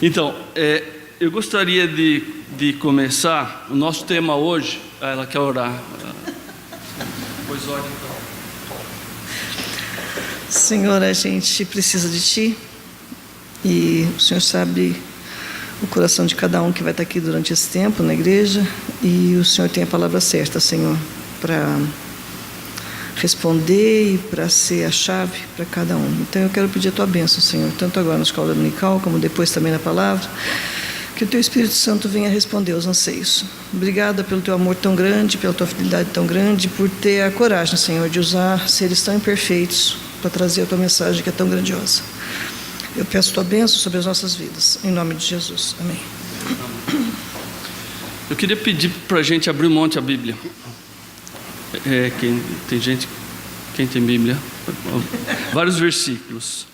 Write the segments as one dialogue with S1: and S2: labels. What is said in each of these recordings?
S1: Então, eu gostaria de começar. O nosso tema hoje, ela quer orar. Pois ore então.
S2: Senhor, a gente precisa de Ti, e o Senhor sabe o coração de cada um que vai estar aqui durante esse tempo na igreja, e o Senhor tem a palavra certa, Senhor, para responder e para ser a chave para cada um. Então eu quero pedir a Tua bênção, Senhor, tanto agora na escola dominical, como depois também na palavra, que o Teu Espírito Santo venha responder aos anseios. Obrigada pelo Teu amor tão grande, pela Tua fidelidade tão grande, por ter a coragem, Senhor, de usar seres tão imperfeitos para trazer a Tua mensagem que é tão grandiosa. Eu peço a Tua bênção sobre as nossas vidas, em nome de Jesus. Amém.
S1: Eu queria pedir para a gente abrir um monte a Bíblia. Quem tem Bíblia? Vários versículos.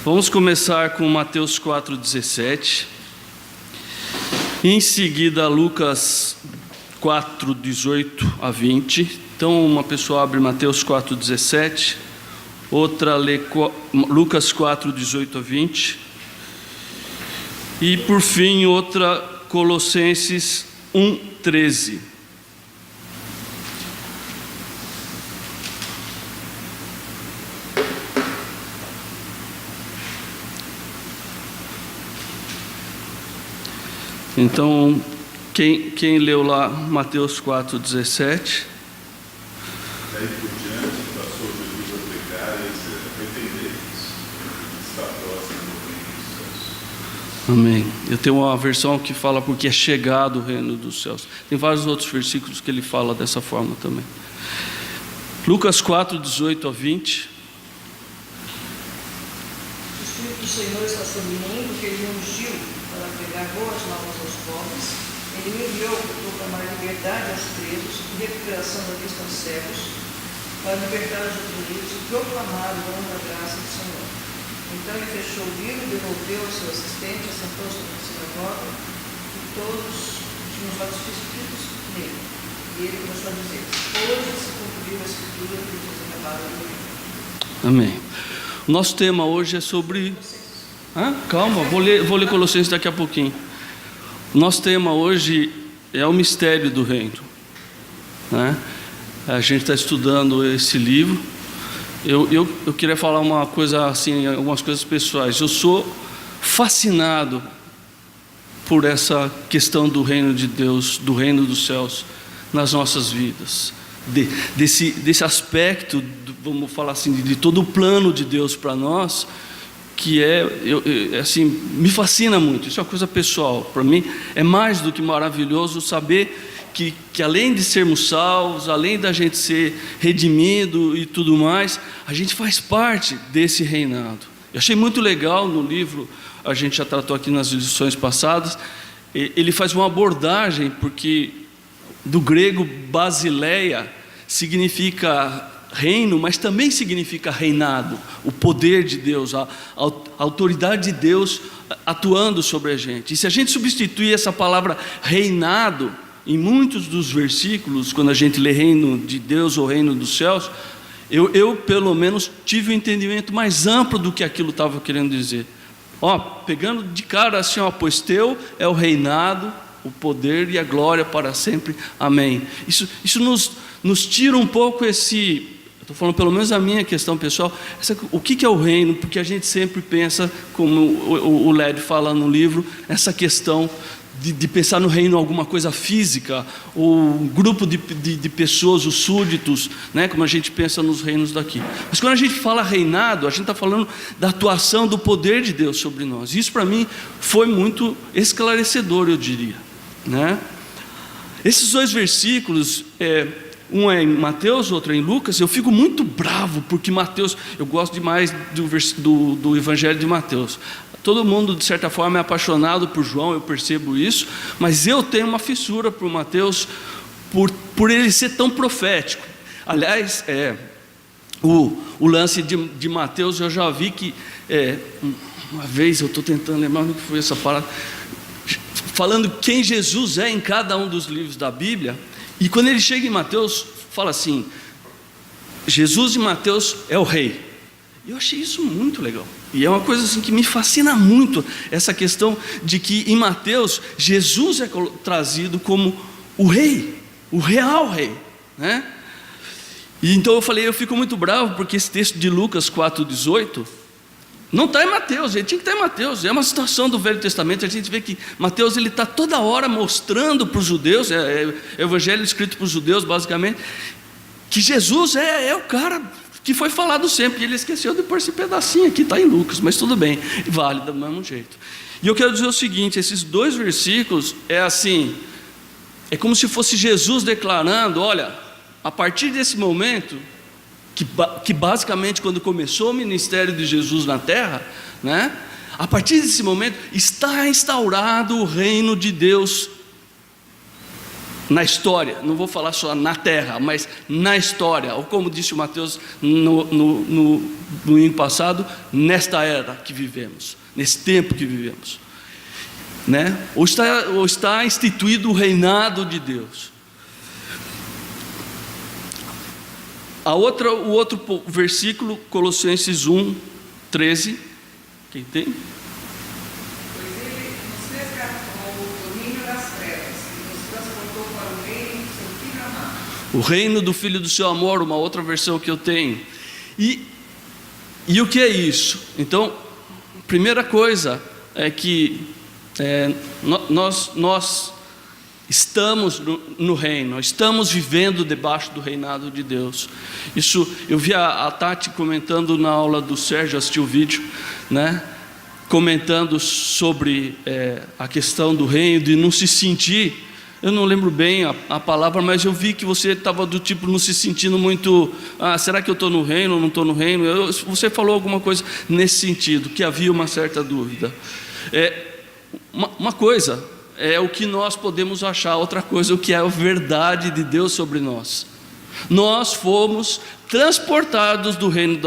S1: Vamos começar com Mateus 4,17. Em seguida, Lucas 4,18 a 20. Então, uma pessoa abre Mateus 4,17. Outra lê Lucas 4,18 a 20. E, por fim, outra Colossenses 1,13. Então, quem leu lá Mateus 4,17?
S3: Daí por diante passou Jesus a pregar e dizer: arrependei-vos, está próximo do reino dos céus.
S1: Amém. Eu tenho uma versão que fala porque é chegado o reino dos céus. Tem vários outros versículos que ele fala dessa forma também. Lucas 4,18 a 20.
S2: O Espírito do Senhor está sobre mim, porque Ele me ungiu para pregar boas novas aos pobres. Ele me enviou para proclamar liberdade aos presos e recuperação da vista aos cegos, para libertar os oprimidos e proclamar o ano da graça do Senhor. Então ele fechou o livro, devolveu ao seu assistente, assentou-se na sinagoga, e todos tinham os olhos fitos nele. E ele começou a dizer: hoje se cumpriu a escritura que diz na palavra do livro.
S1: Amém. O nosso tema hoje é sobre... Calma, vou ler Colossenses daqui a pouquinho. O nosso tema hoje é o mistério do reino, né? A gente está estudando esse livro. Eu queria falar uma coisa assim, algumas coisas pessoais. Eu sou fascinado por essa questão do reino de Deus, do reino dos céus nas nossas vidas, desse aspecto, vamos falar assim, de todo o plano de Deus para nós, que assim, me fascina muito. Isso é uma coisa pessoal. Para mim é mais do que maravilhoso saber que além de sermos salvos, além da gente ser redimido e tudo mais, a gente faz parte desse reinado. Eu achei muito legal no livro, a gente já tratou aqui nas lições passadas, ele faz uma abordagem, porque do grego basileia significa reino, mas também significa reinado, o poder de Deus, a autoridade de Deus atuando sobre a gente. E se a gente substituir essa palavra reinado em muitos dos versículos, quando a gente lê reino de Deus ou reino dos céus, eu pelo menos tive um entendimento mais amplo do que aquilo estava querendo dizer. Pegando de cara assim, pois teu é o reinado, o poder e a glória para sempre. Amém. Isso nos tira um pouco estou falando pelo menos a minha questão pessoal, o que é o reino, porque a gente sempre pensa, como o Led fala no livro, essa questão de pensar no reino alguma coisa física, ou um grupo de pessoas, os súditos, né, como a gente pensa nos reinos daqui. Mas quando a gente fala reinado, a gente está falando da atuação do poder de Deus sobre nós. Isso para mim foi muito esclarecedor, eu diria, né? Esses dois versículos, um é em Mateus, outro é em Lucas. Eu fico muito bravo, porque Mateus, eu gosto demais do Evangelho de Mateus. Todo mundo, de certa forma, é apaixonado por João, eu percebo isso, mas eu tenho uma fissura por Mateus, por ele ser tão profético. Aliás, o lance de Mateus, eu já vi que, uma vez, eu estou tentando lembrar onde foi essa palavra, falando quem Jesus é em cada um dos livros da Bíblia, e quando ele chega em Mateus, fala assim: Jesus de Mateus é o rei. E eu achei isso muito legal. E é uma coisa assim que me fascina muito, essa questão de que em Mateus, Jesus é trazido como o rei, o real rei, né? E então eu falei, eu fico muito bravo, porque esse texto de Lucas 4,18, não está em Mateus, ele tinha que estar em Mateus. É uma situação do Velho Testamento. A gente vê que Mateus ele está toda hora mostrando para os judeus, é o evangelho escrito para os judeus basicamente, que Jesus é o cara que foi falado sempre. E ele esqueceu de pôr esse pedacinho aqui, está em Lucas, mas tudo bem, vale do mesmo jeito. E eu quero dizer o seguinte, esses 2 versículos é assim, é como se fosse Jesus declarando, olha, a partir desse momento, que basicamente quando começou o ministério de Jesus na terra, né? A partir desse momento está instaurado o reino de Deus na história. Não vou falar só na terra, mas na história, ou como disse o Mateus no domingo passado, nesta era que vivemos, nesse tempo que vivemos, né? Ou está instituído o reinado de Deus. O outro versículo, Colossenses 1:13, quem tem?
S2: Pois ele nos resgatou do domínio das trevas e nos transportou para o reino do seu Filho amado.
S1: O reino do Filho do seu amor, uma outra versão que eu tenho. E o que é isso? Então, primeira coisa é que nós estamos no reino, estamos vivendo debaixo do reinado de Deus. Isso, eu vi a Tati comentando na aula do Sérgio, assistiu o vídeo, né? Comentando sobre a questão do reino, de não se sentir, eu não lembro bem a palavra, mas eu vi que você estava do tipo, não se sentindo muito, será que eu estou no reino ou não estou no reino? Você falou alguma coisa nesse sentido, que havia uma certa dúvida. Uma coisa é o que nós podemos achar, outra coisa o que é a verdade de Deus sobre nós. Nós fomos transportados do reino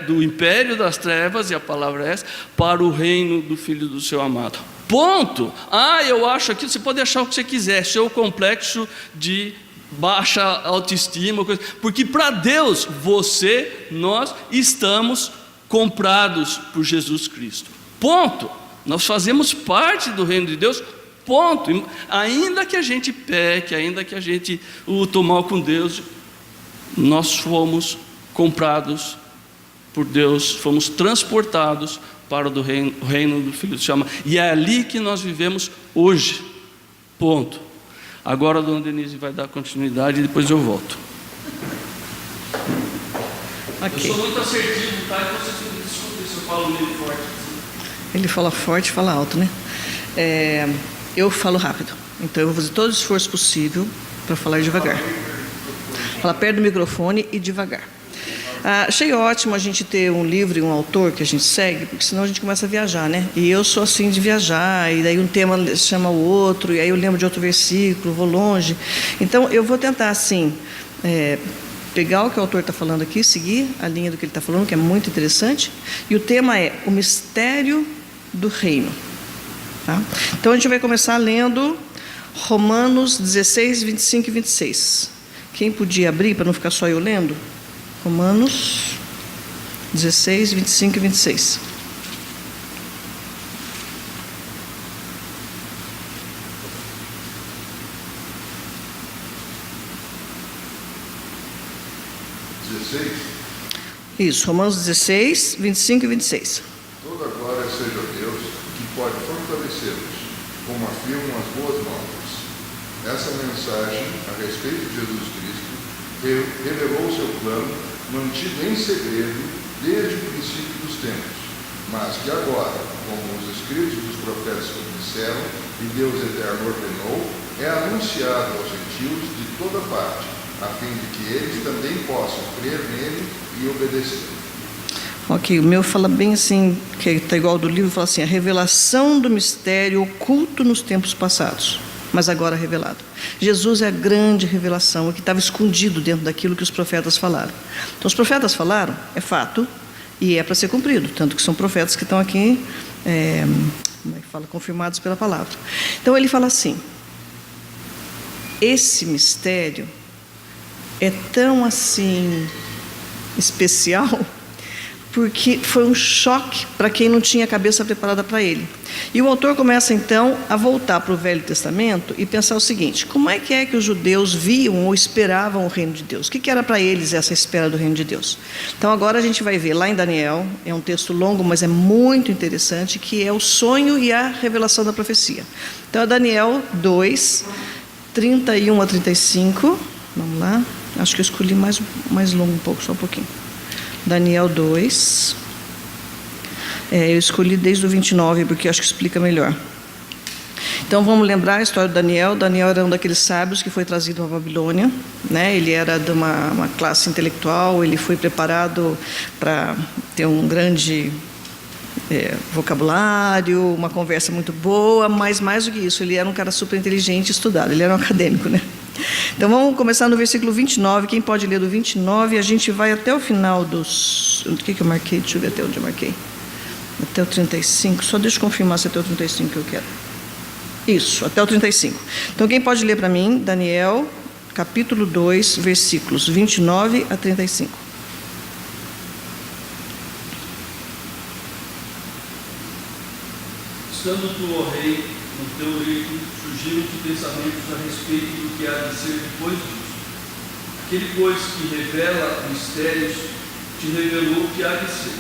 S1: do império das trevas, e a palavra é essa, para o reino do Filho do seu amado. Ponto. Eu acho aquilo, você pode achar o que você quiser, seu complexo de baixa autoestima, porque para Deus, nós estamos comprados por Jesus Cristo. Ponto. Nós fazemos parte do reino de Deus. Ponto. Ainda que a gente peque, ainda que a gente tô mal com Deus, nós fomos comprados por Deus, fomos transportados para o reino do Filho do seu amado. E é ali que nós vivemos hoje. Ponto. Agora a dona Denise vai dar continuidade e depois eu volto.
S4: Okay.
S1: Eu sou muito assertivo, tá? E vocês me desculpem se eu falo meio forte.
S4: Ele fala forte, fala alto, né? Eu falo rápido, então eu vou fazer todo o esforço possível para falar devagar. Falar perto do microfone e devagar. Achei ótimo a gente ter um livro e um autor que a gente segue, porque senão a gente começa a viajar, né? E eu sou assim de viajar, e daí um tema chama o outro, e aí eu lembro de outro versículo, vou longe. Então eu vou tentar assim, pegar o que o autor está falando aqui, seguir a linha do que ele está falando, que é muito interessante. E o tema é o mistério do reino. Tá? Então a gente vai começar lendo Romanos 16, 25 e 26. Quem podia abrir para não ficar só eu lendo? Romanos 16, 25 e 26. Isso, Romanos 16, 25 e 26.
S3: Toda glória seja a Deus, que pode fortalecer-nos, como afirmam as boas novas. Essa mensagem a respeito de Jesus Cristo revelou o seu plano, mantido em segredo desde o princípio dos tempos, mas que agora, como os escritos dos profetas disseram e Deus eterno ordenou, é anunciado aos gentios de toda parte, a fim de que eles também possam crer nele e obedecer.
S4: Ok, o meu fala bem assim, que está igual ao do livro, fala assim, a revelação do mistério oculto nos tempos passados, mas agora revelado. Jesus é a grande revelação, o que estava escondido dentro daquilo que os profetas falaram. Então os profetas falaram, é fato, e é para ser cumprido, tanto que são profetas que estão aqui, como é que fala, confirmados pela palavra. Então ele fala assim, esse mistério é tão assim especial, porque foi um choque para quem não tinha a cabeça preparada para ele. E o autor começa então a voltar para o Velho Testamento e pensar o seguinte: como é que os judeus viam ou esperavam o reino de Deus? O que era para eles essa espera do reino de Deus? Então agora a gente vai ver lá em Daniel, é um texto longo, mas é muito interessante, que é o sonho e a revelação da profecia. Então é Daniel 2, 31 a 35, vamos lá, acho que eu escolhi mais longo um pouco, só um pouquinho. Daniel 2, eu escolhi desde o 29, porque acho que explica melhor. Então vamos lembrar a história de Daniel. Daniel era um daqueles sábios que foi trazido à Babilônia, né? Ele era de uma classe intelectual, ele foi preparado para ter um grande vocabulário, uma conversa muito boa, mas mais do que isso, ele era um cara super inteligente e estudado, ele era um acadêmico, né? Então vamos começar no versículo 29, quem pode ler do 29, a gente vai até o final dos... O que eu marquei? Deixa eu ver até onde eu marquei. Até o 35, só deixa eu confirmar se é até o 35 que eu quero. Isso, até o 35. Então quem pode ler para mim? Daniel, capítulo 2, versículos 29 a 35.
S1: Estando tu, ó rei, no teu leito, surgiram-te pensamentos a respeito do que há de ser depois disso. Aquele, pois, que revela mistérios, te revelou o que há de ser.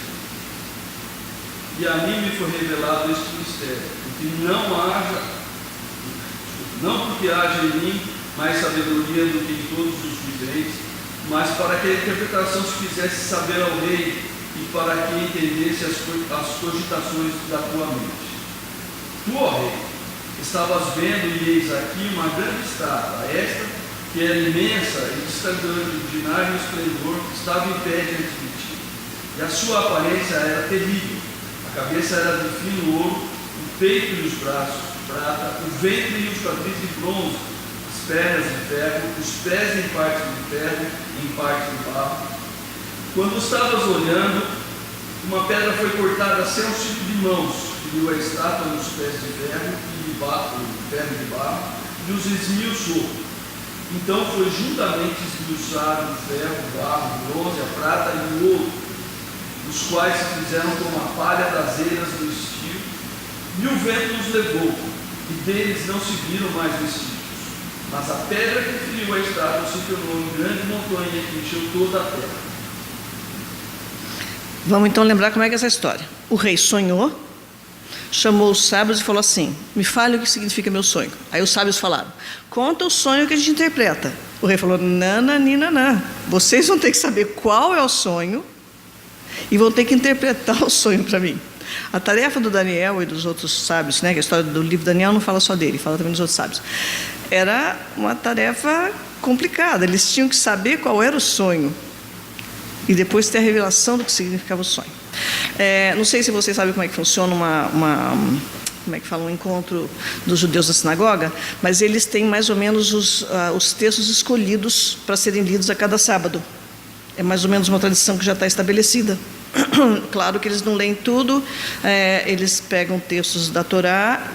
S1: E a mim me foi revelado este mistério, porque não porque haja em mim mais sabedoria do que em todos os viventes, mas para que a interpretação se fizesse saber ao rei e para que entendesse as cogitações da tua mente. Tu, ó rei, estavas vendo, e eis aqui uma grande estátua, esta que era imensa e de extraordinário esplendor, estava em pé diante de ti. E a sua aparência era terrível. A cabeça era de fino ouro, o peito e os braços de prata, o ventre e os quadris de bronze, as pernas de ferro, os pés em parte de ferro e em parte de barro. Quando estavas olhando, uma pedra foi cortada sem auxílio de mãos, feriu a estátua nos pés de ferro e de barro, e os esmiuçou. Então foi juntamente esmiuçado o ferro, o barro, o bronze, a prata e o ouro, os quais se fizeram como a palha das eiras do estio, e o vento os levou, e deles não se viram mais vestígios. Mas a pedra que feriu a estátua se tornou em grande montanha que encheu toda a terra.
S4: Vamos então lembrar como é que é essa história. O rei sonhou, chamou os sábios e falou assim: me fale o que significa meu sonho. Aí os sábios falaram: conta o sonho que a gente interpreta. O rei falou: nananina, vocês vão ter que saber qual é o sonho e vão ter que interpretar o sonho para mim. A tarefa do Daniel e dos outros sábios, né, que a história do livro de Daniel não fala só dele, fala também dos outros sábios, era uma tarefa complicada. Eles tinham que saber qual era o sonho e depois ter a revelação do que significava o sonho. Não sei se vocês sabem como é que funciona como é que fala, um encontro dos judeus na sinagoga, mas eles têm mais ou menos os textos escolhidos para serem lidos a cada sábado. É mais ou menos uma tradição que já está estabelecida. Claro que eles não leem tudo, eles pegam textos da Torá,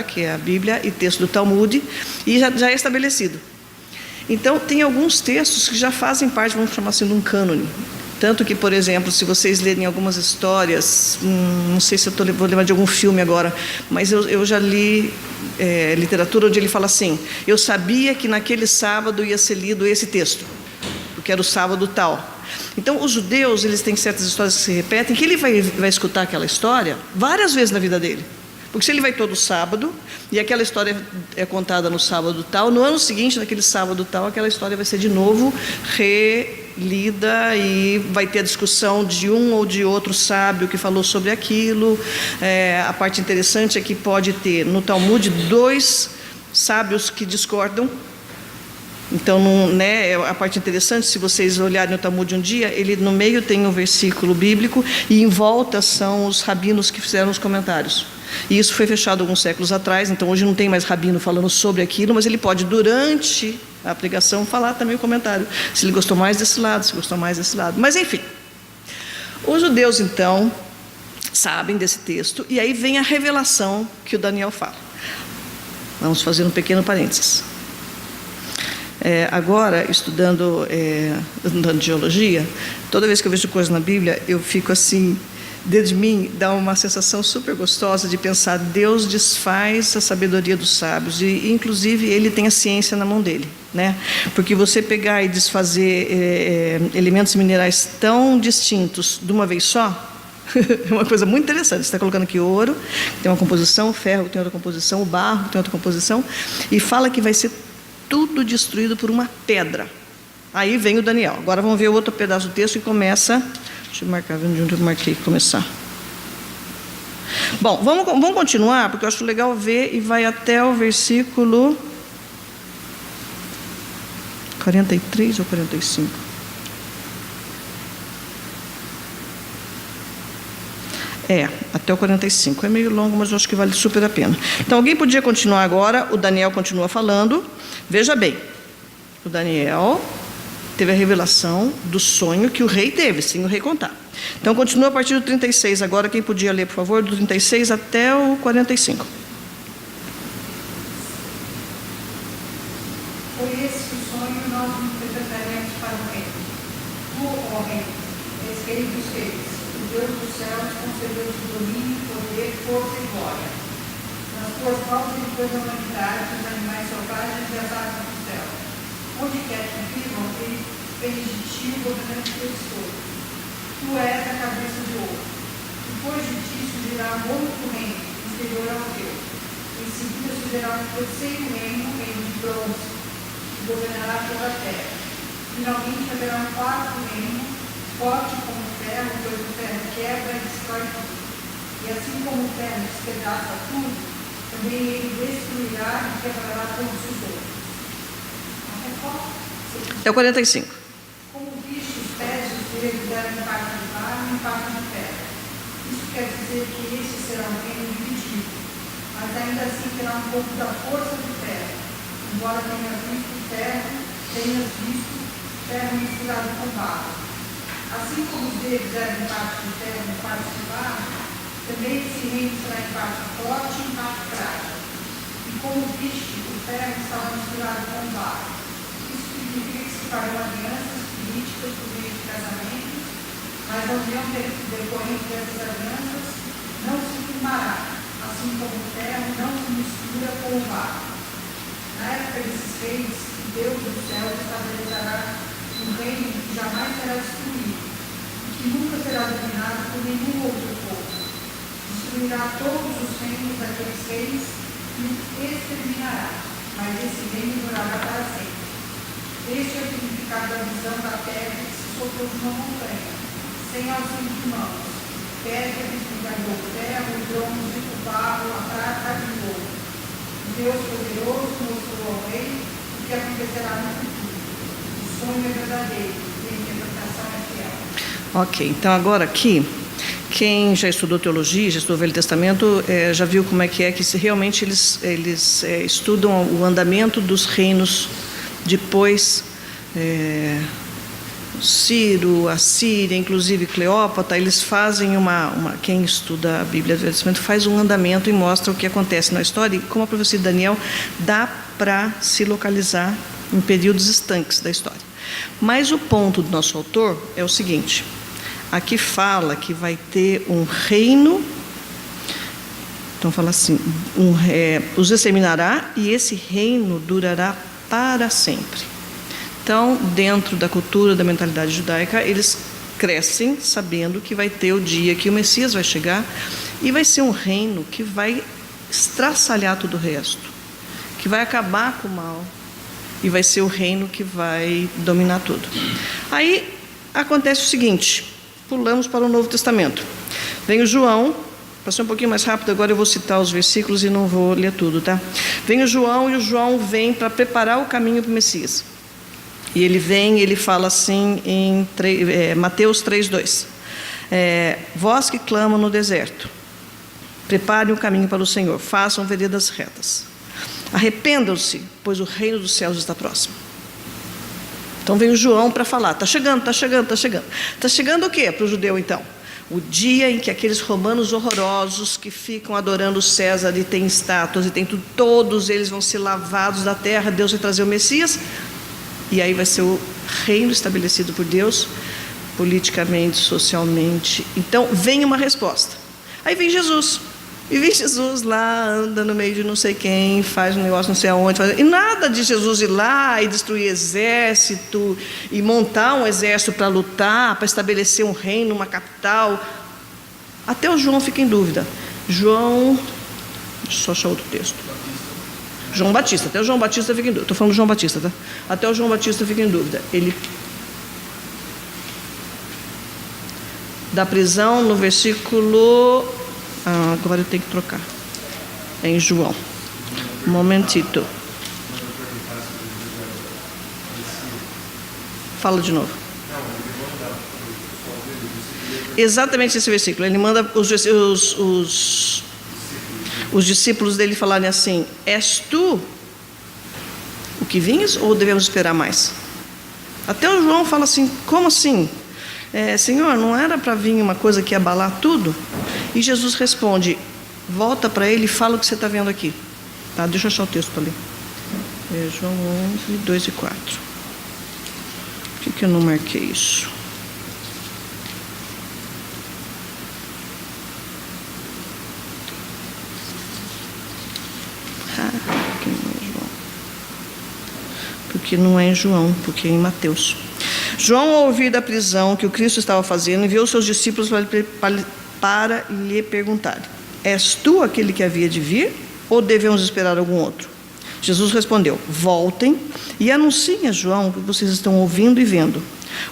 S4: que é a Bíblia, e texto do Talmud, e já é estabelecido. Então, tem alguns textos que já fazem parte, vamos chamar assim, de um cânone. Tanto que, por exemplo, se vocês lerem algumas histórias, não sei se eu vou lembrar de algum filme agora, mas eu já li literatura onde ele fala assim: eu sabia que naquele sábado ia ser lido esse texto, porque era o sábado tal. Então, os judeus, eles têm certas histórias que se repetem, que ele vai escutar aquela história várias vezes na vida dele. Porque se ele vai todo sábado, e aquela história é contada no sábado tal, no ano seguinte, naquele sábado tal, aquela história vai ser de novo relida e vai ter a discussão de um ou de outro sábio que falou sobre aquilo. A parte interessante é que pode ter no Talmud 2 sábios que discordam. Então, a parte interessante, se vocês olharem no Talmud um dia, ele no meio tem um versículo bíblico e em volta são os rabinos que fizeram os comentários. E isso foi fechado alguns séculos atrás, então hoje não tem mais rabino falando sobre aquilo, mas ele pode, durante a pregação, falar também o comentário, se ele gostou mais desse lado, se gostou mais desse lado. Mas enfim, os judeus então sabem desse texto, e aí vem a revelação que o Daniel fala. Vamos fazer um pequeno parênteses. Agora, estudando geologia, toda vez que eu vejo coisa na Bíblia, eu fico assim, dentro de mim, dá uma sensação super gostosa de pensar, Deus desfaz a sabedoria dos sábios, e inclusive Ele tem a ciência na mão dele, né? Porque você pegar e desfazer elementos minerais tão distintos de uma vez só, é uma coisa muito interessante. Você está colocando aqui ouro, tem uma composição, o ferro tem outra composição, o barro tem outra composição, e fala que vai ser tudo destruído por uma pedra. Aí vem o Daniel. Agora vamos ver o outro pedaço do texto e começa. Deixa eu marcar, ver onde eu marquei começar. Bom, vamos continuar, porque eu acho legal ver, e vai até o versículo 43 ou 45. Até o 45. É meio longo, mas eu acho que vale super a pena. Então, alguém podia continuar agora, o Daniel continua falando. Veja bem, o Daniel teve a revelação do sonho que o rei teve, sem o rei contar. Então, continua a partir do 36 agora. Quem podia ler, por favor, do 36 até o 45.
S5: Foi esse o sonho que nós interpretaremos para o rei. Tu, ó rei, és rei dos reis, o Deus dos céus concedeu-te domínio, poder, força e glória. Nas tuas mãos ele pôs a humanidade, os animais selvagens e as aves do céu. Onde quer que vivam, ele fez de ti o governante deles todos. Tu és a cabeça de ouro. Depois de ti surgirá um outro reino, inferior ao teu. Em seguida surgirá um terceiro reino, reino de bronze, que governará toda a terra. Finalmente haverá um quarto reino, forte como o ferro, pois o ferro quebra e destrói tudo. E assim como o ferro despedaça tudo, também ele destruirá e quebrará todos os outros.
S4: É o 45.
S5: Como viste, os pés dos gregos deram parte de barro e parte de ferro. Isso quer dizer que este será um reino dividido, mas ainda assim terá um pouco da força do ferro. Embora tenhas visto ferro misturado com barro. Assim como os gregos eram em parte de ferro e parte de barro, também esse reino será em parte forte e em parte frágil. E como viste, o ferro estava misturado com barro. Isso significa que se farão alianças políticas por meio de casamentos, mas a união decorrente dessas alianças não se firmará, assim como o ferro não se mistura com o barro. Na época desses reis, Deus do céu estabelecerá um reino que jamais será destruído, e que nunca será dominado por nenhum outro povo. Destruirá todos os reinos daqueles reis e os exterminará, mas esse reino durará para sempre. Este é o significado da visão da pedra que se soltou de uma montanha, sem auxílio de mãos. Pedra que esmagadou o ferro, o bronze, o barro, a prata e o ouro. Deus poderoso mostrou ao rei o que acontecerá no futuro. O sonho é verdadeiro e a interpretação é fiel.
S4: Ok, então agora aqui, quem já estudou teologia, já estudou o Velho Testamento, já viu como é que realmente eles estudam o andamento dos reinos depois. Ciro, a Síria, inclusive Cleópatra, eles fazem quem estuda a Bíblia do Velho Testamento faz um andamento e mostra o que acontece na história, e como a profecia de Daniel dá para se localizar em períodos estanques da história. Mas o ponto do nosso autor é o seguinte: aqui fala que vai ter um reino, então fala assim, os exterminará e esse reino durará para sempre. Então, dentro da cultura, da mentalidade judaica, eles crescem sabendo que vai ter o dia que o Messias vai chegar e vai ser um reino que vai estraçalhar todo o resto, que vai acabar com o mal e vai ser o reino que vai dominar tudo. Aí acontece o seguinte, pulamos para o Novo Testamento. Vem o João, passei um pouquinho mais rápido, agora eu vou citar os versículos e não vou ler tudo, tá? Vem o João e o João vem para preparar o caminho para o Messias. E ele vem, ele fala assim em Mateus 3:2. Vós que clamam no deserto, preparem o caminho para o Senhor, façam veredas retas. Arrependam-se, pois o reino dos céus está próximo. Então vem o João para falar, está chegando, está chegando, está chegando. Está chegando o quê para o judeu então? O dia em que aqueles romanos horrorosos que ficam adorando César e tem estátuas e tem tudo, todos eles vão ser lavados da terra, Deus vai trazer o Messias. E aí vai ser o reino estabelecido por Deus, politicamente, socialmente. Então, vem uma resposta. Aí vem Jesus. E vem Jesus lá, anda no meio de não sei quem, faz um negócio não sei aonde. E nada de Jesus ir lá e destruir exército, e montar um exército para lutar, para estabelecer um reino, uma capital. Até o João fica em dúvida. João, deixa eu só achar outro texto. João Batista, até o João Batista fica em dúvida. Estou falando do João Batista, tá? Até o João Batista fica em dúvida. Ele, da prisão, no versículo... agora eu tenho que trocar. É em João. Um momentito. Fala de novo. Exatamente esse versículo. Ele manda os discípulos dele falarem assim: és tu o que vinhas ou devemos esperar mais? Até o João fala assim: como assim? Senhor, não era para vir uma coisa que ia abalar tudo? E Jesus responde: volta para ele e fala o que você está vendo aqui. Tá, deixa eu achar o texto ali. João 11, 2 e 4. Por que eu não marquei isso? Porque não é em João, porque é em Mateus. João, ao ouvir da prisão que o Cristo estava fazendo, enviou seus discípulos para lhe perguntar: és tu aquele que havia de vir, ou devemos esperar algum outro? Jesus respondeu: voltem e anunciem a João o que vocês estão ouvindo e vendo.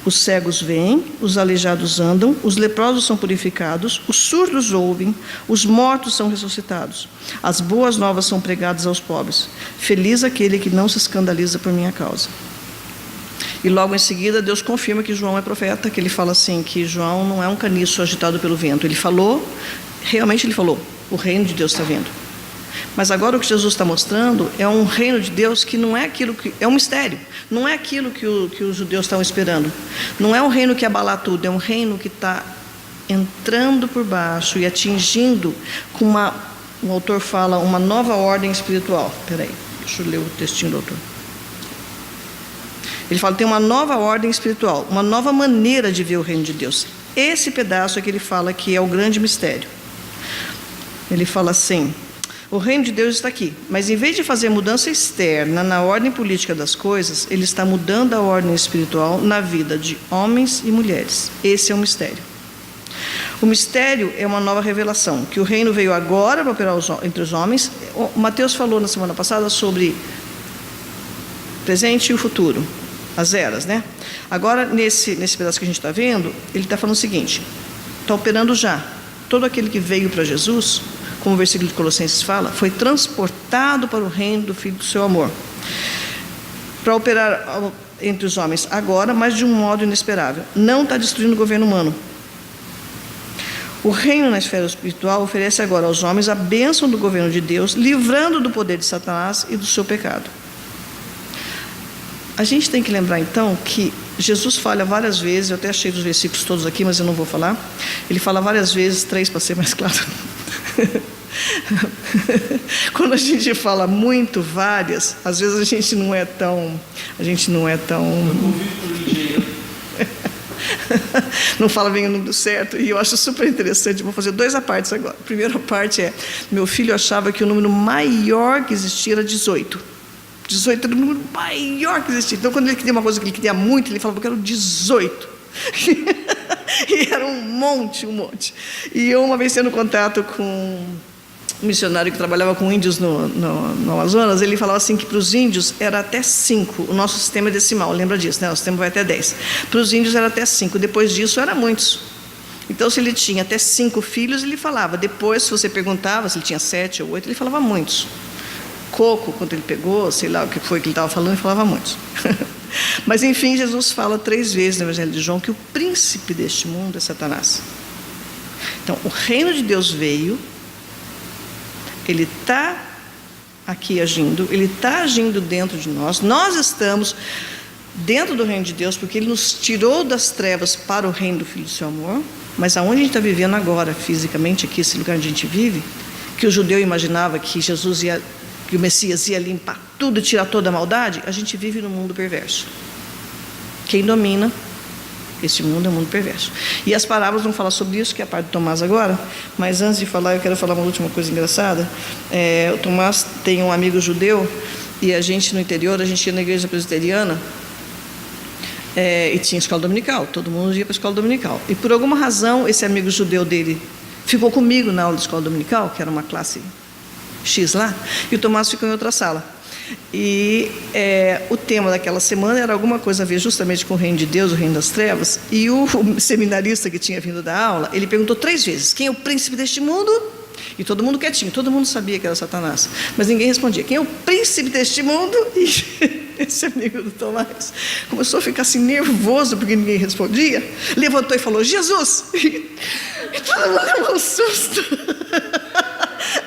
S4: Os cegos veem, os aleijados andam, os leprosos são purificados, os surdos ouvem, os mortos são ressuscitados. As boas novas são pregadas aos pobres. Feliz aquele que não se escandaliza por minha causa. E logo em seguida Deus confirma que João é profeta, que ele fala assim, que João não é um caniço agitado pelo vento. Ele falou, realmente ele falou, o reino de Deus está vindo. Mas agora o que Jesus está mostrando é um reino de Deus que não é aquilo que... é um mistério. Não é aquilo que os judeus estavam esperando. Não é um reino que abalar tudo. É um reino que está entrando por baixo e atingindo com uma... O autor fala uma nova ordem espiritual. Espera aí, deixa eu ler o textinho do autor. Ele fala, tem uma nova ordem espiritual, uma nova maneira de ver o reino de Deus. Esse pedaço é que ele fala que é o grande mistério. Ele fala assim: o reino de Deus está aqui, mas em vez de fazer mudança externa na ordem política das coisas, ele está mudando a ordem espiritual na vida de homens e mulheres. Esse é o mistério. O mistério é uma nova revelação, que o reino veio agora para operar entre os homens. O Mateus falou na semana passada sobre presente e o futuro, as eras, né? Agora, nesse pedaço que a gente está vendo, ele está falando o seguinte: está operando já. Todo aquele que veio para Jesus, como o versículo de Colossenses fala, foi transportado para o reino do Filho do seu amor, para operar entre os homens agora, mas de um modo inesperável. Não está destruindo o governo humano. O reino na esfera espiritual oferece agora aos homens a bênção do governo de Deus, livrando do poder de Satanás e do seu pecado. A gente tem que lembrar então que Jesus fala várias vezes, eu até achei os versículos todos aqui, mas eu não vou falar. Ele fala várias vezes, 3 para ser mais claro. Quando a gente fala muito, várias, às vezes a gente não é tão não fala bem o número certo, e eu acho super interessante. Vou fazer 2 partes agora. A primeira parte é: meu filho achava que o número maior que existia era 18. 18 era o número maior que existia. Então, quando ele queria uma coisa que ele queria muito, ele falava que era o 18. E era um monte. E eu, uma vez tendo contato com um missionário que trabalhava com índios no Amazonas, ele falava assim que para os índios era até 5. O nosso sistema é decimal, lembra disso, né? O sistema vai até 10. Para os índios era até 5. Depois disso, era muitos. Então, se ele tinha até 5 filhos, ele falava. Depois, se você perguntava se ele tinha 7 ou 8, ele falava muitos. Coco, quando ele pegou, sei lá o que foi que ele estava falando, ele falava muitos. Mas, enfim, Jesus fala 3 vezes no Evangelho de João que o príncipe deste mundo é Satanás. Então, o reino de Deus veio, ele está aqui agindo, ele está agindo dentro de nós. Nós estamos dentro do reino de Deus, porque ele nos tirou das trevas para o reino do Filho do seu amor. Mas aonde a gente está vivendo agora, fisicamente, aqui, esse lugar onde a gente vive, que o judeu imaginava que Jesus ia que o Messias ia limpar tudo e tirar toda a maldade, a gente vive num mundo perverso. Quem domina esse mundo é um mundo perverso. E as parábolas vão falar sobre isso, que é a parte do Tomás agora, mas antes de falar, eu quero falar uma última coisa engraçada. O Tomás tem um amigo judeu, e a gente no interior, a gente ia na igreja presbiteriana, e tinha escola dominical, todo mundo ia para a escola dominical. E por alguma razão, esse amigo judeu dele ficou comigo na aula de escola dominical, que era uma classe X lá, e o Tomás ficou em outra sala. E o tema daquela semana era alguma coisa a ver justamente com o reino de Deus, o reino das trevas. E o seminarista que tinha vindo da aula, ele perguntou 3 vezes: quem é o príncipe deste mundo? E todo mundo quietinho, todo mundo sabia que era Satanás, mas ninguém respondia. Quem é o príncipe deste mundo? E esse amigo do Tomás começou a ficar assim nervoso porque ninguém respondia, levantou e falou: Jesus! E todo mundo levou um susto.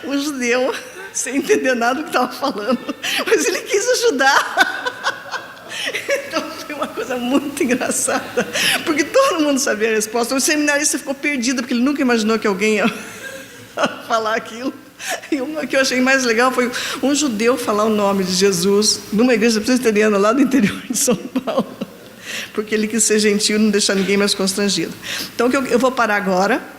S4: O judeu, sem entender nada do que estava falando, mas ele quis ajudar. Então foi uma coisa muito engraçada, porque todo mundo sabia a resposta. O seminarista ficou perdido, porque ele nunca imaginou que alguém ia falar aquilo. E uma que eu achei mais legal foi um judeu falar o nome de Jesus numa igreja presbiteriana lá do interior de São Paulo, porque ele quis ser gentil e não deixar ninguém mais constrangido. Então eu vou parar agora.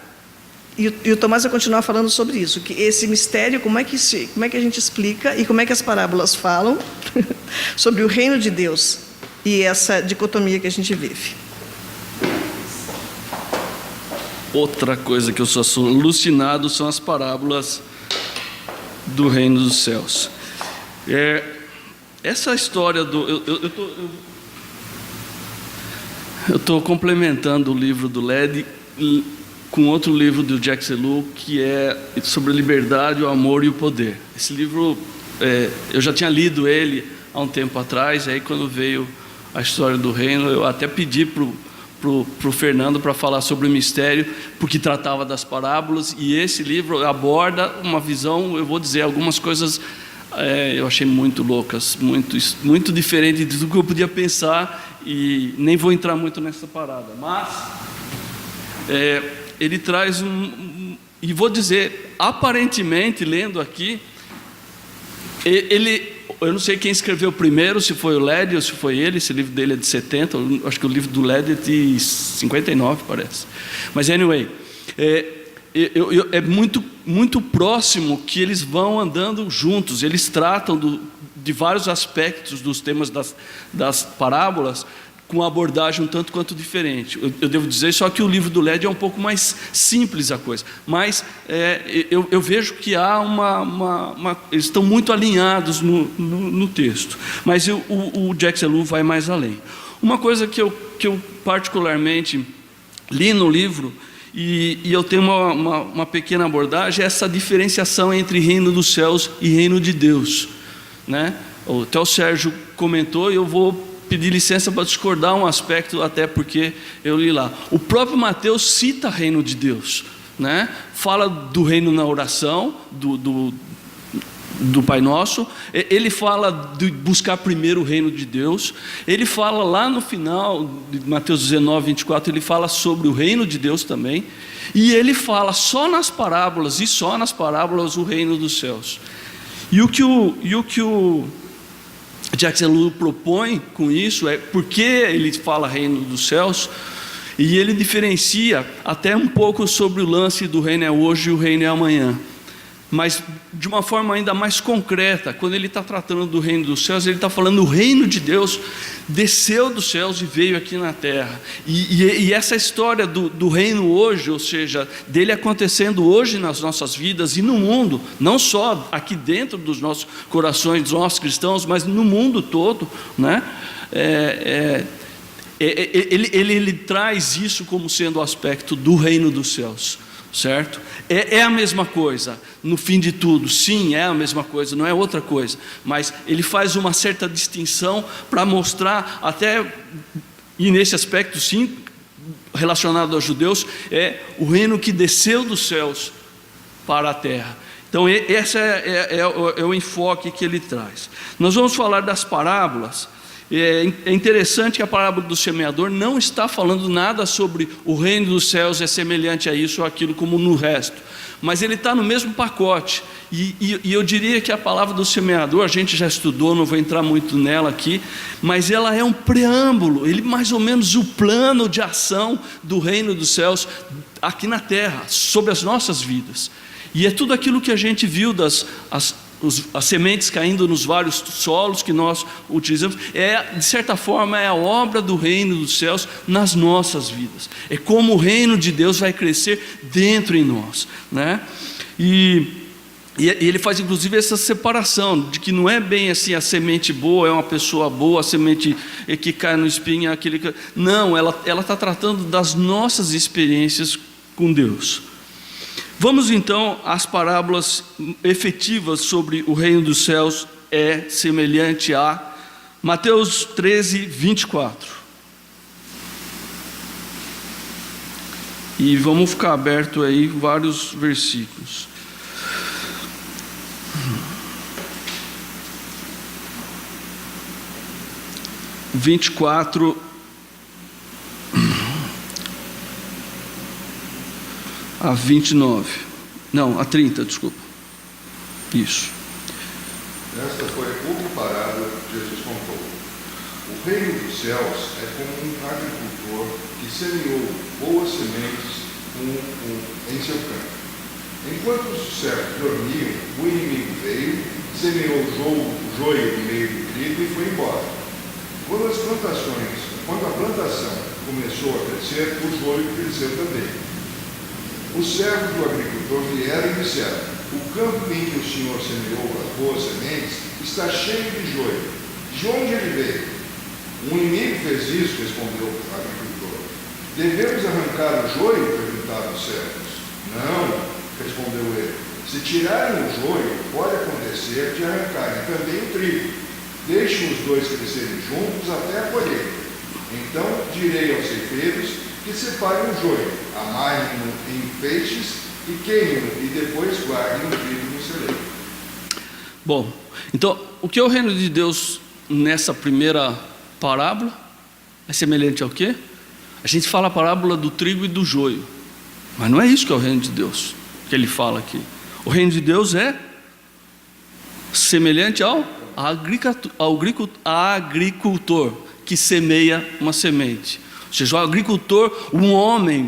S4: E o Tomás vai continuar falando sobre isso, que esse mistério, como é que a gente explica e como é que as parábolas falam sobre o reino de Deus e essa dicotomia que a gente vive.
S1: Outra coisa que eu sou alucinado são as parábolas do reino dos céus. Essa história eu estou complementando o livro do Led com outro livro do Jack Selou, que é sobre a liberdade, o amor e o poder. Esse livro, eu já tinha lido ele há um tempo atrás, e aí quando veio a história do reino, eu até pedi pro Fernando para falar sobre o mistério, porque tratava das parábolas, e esse livro aborda uma visão, eu vou dizer, algumas coisas eu achei muito loucas, muito diferente de tudo que eu podia pensar, e nem vou entrar muito nessa parada, mas ele traz e vou dizer, aparentemente, lendo aqui, eu não sei quem escreveu primeiro, se foi o Led ou se foi ele. Esse livro dele é de 70, acho que o livro do Led é de 59, parece. Mas, anyway, é muito próximo que eles vão andando juntos, eles tratam de vários aspectos dos temas das parábolas, com abordagem um tanto quanto diferente. Eu devo dizer só que o livro do Led é um pouco mais simples a coisa, mas eu vejo que há eles estão muito alinhados no texto, mas o Jack Selou vai mais além. Uma coisa que eu particularmente li no livro, e eu tenho uma pequena abordagem, é essa diferenciação entre reino dos céus e reino de Deus, né? Até o Sérgio comentou, e eu vou pedir licença para discordar um aspecto, até porque eu li lá. O próprio Mateus cita reino de Deus, né? Fala do reino na oração, do Pai Nosso. Ele fala de buscar primeiro o reino de Deus. Ele fala lá no final de Mateus 19, 24, ele fala sobre o reino de Deus também. E ele fala só nas parábolas, o reino dos céus. E o que o Jack Selou propõe com isso porque ele fala reino dos céus, e ele diferencia até um pouco sobre o lance do reino é hoje e o reino é amanhã, mas de uma forma ainda mais concreta. Quando ele está tratando do reino dos céus, ele está falando o reino de Deus desceu dos céus e veio aqui na terra, e essa história do reino hoje, ou seja, dele acontecendo hoje nas nossas vidas e no mundo, não só aqui dentro dos nossos corações, dos nossos cristãos, mas no mundo todo, né? Ele traz isso como sendo o aspecto do reino dos céus, certo? É a mesma coisa, no fim de tudo, sim, é a mesma coisa, não é outra coisa, mas ele faz uma certa distinção para mostrar até, e nesse aspecto sim, relacionado aos judeus, é o reino que desceu dos céus para a terra. Então esse é o enfoque que ele traz. Nós vamos falar das parábolas. É interessante que a parábola do semeador não está falando nada sobre o reino dos céus é semelhante a isso ou aquilo como no resto, mas ele está no mesmo pacote. E eu diria que a palavra do semeador, a gente já estudou, não vou entrar muito nela aqui, mas ela é um preâmbulo, ele mais ou menos o plano de ação do reino dos céus aqui na terra, sobre as nossas vidas. E é tudo aquilo que a gente viu as sementes caindo nos vários solos que nós utilizamos, de certa forma é a obra do reino dos céus nas nossas vidas, é como o reino de Deus vai crescer dentro em nós, né? E ele faz inclusive essa separação, de que não é bem assim, a semente boa é uma pessoa boa, a semente que cai no espinho é aquele que... Não, ela está tratando das nossas experiências com Deus. Vamos então às parábolas efetivas sobre o reino dos céus, é semelhante a Mateus 13, 24. E vamos ficar aberto aí vários versículos. A 29, não, a 30, desculpa. Isso.
S3: Esta foi outra parada que Jesus contou. O reino dos céus é como um agricultor que semeou boas sementes em seu campo. Enquanto os servos dormiam, o inimigo veio, semeou o joio no meio do trigo e foi embora. Quando a plantação começou a crescer, o joio cresceu também. Os servos do agricultor vieram e disseram: o campo em que o Senhor semeou as boas sementes está cheio de joio. De onde ele veio? Um inimigo fez isso, respondeu o agricultor. Devemos arrancar o joio? Perguntaram os servos. Não, respondeu ele. Se tirarem o joio, pode acontecer de arrancarem também o trigo. Deixem os dois crescerem juntos até a colheita. Então direi aos ceifeiros que separem o joio, amarrem-no em feixes e queimem-no, e depois guardem o trigo no celeiro.
S1: Bom, então, o que é o reino de Deus nessa primeira parábola? É semelhante ao quê? A gente fala a parábola do trigo e do joio, mas não é isso que é o reino de Deus, que ele fala aqui. O reino de Deus é semelhante ao agricultor que semeia uma semente. Ou seja, o agricultor, um homem,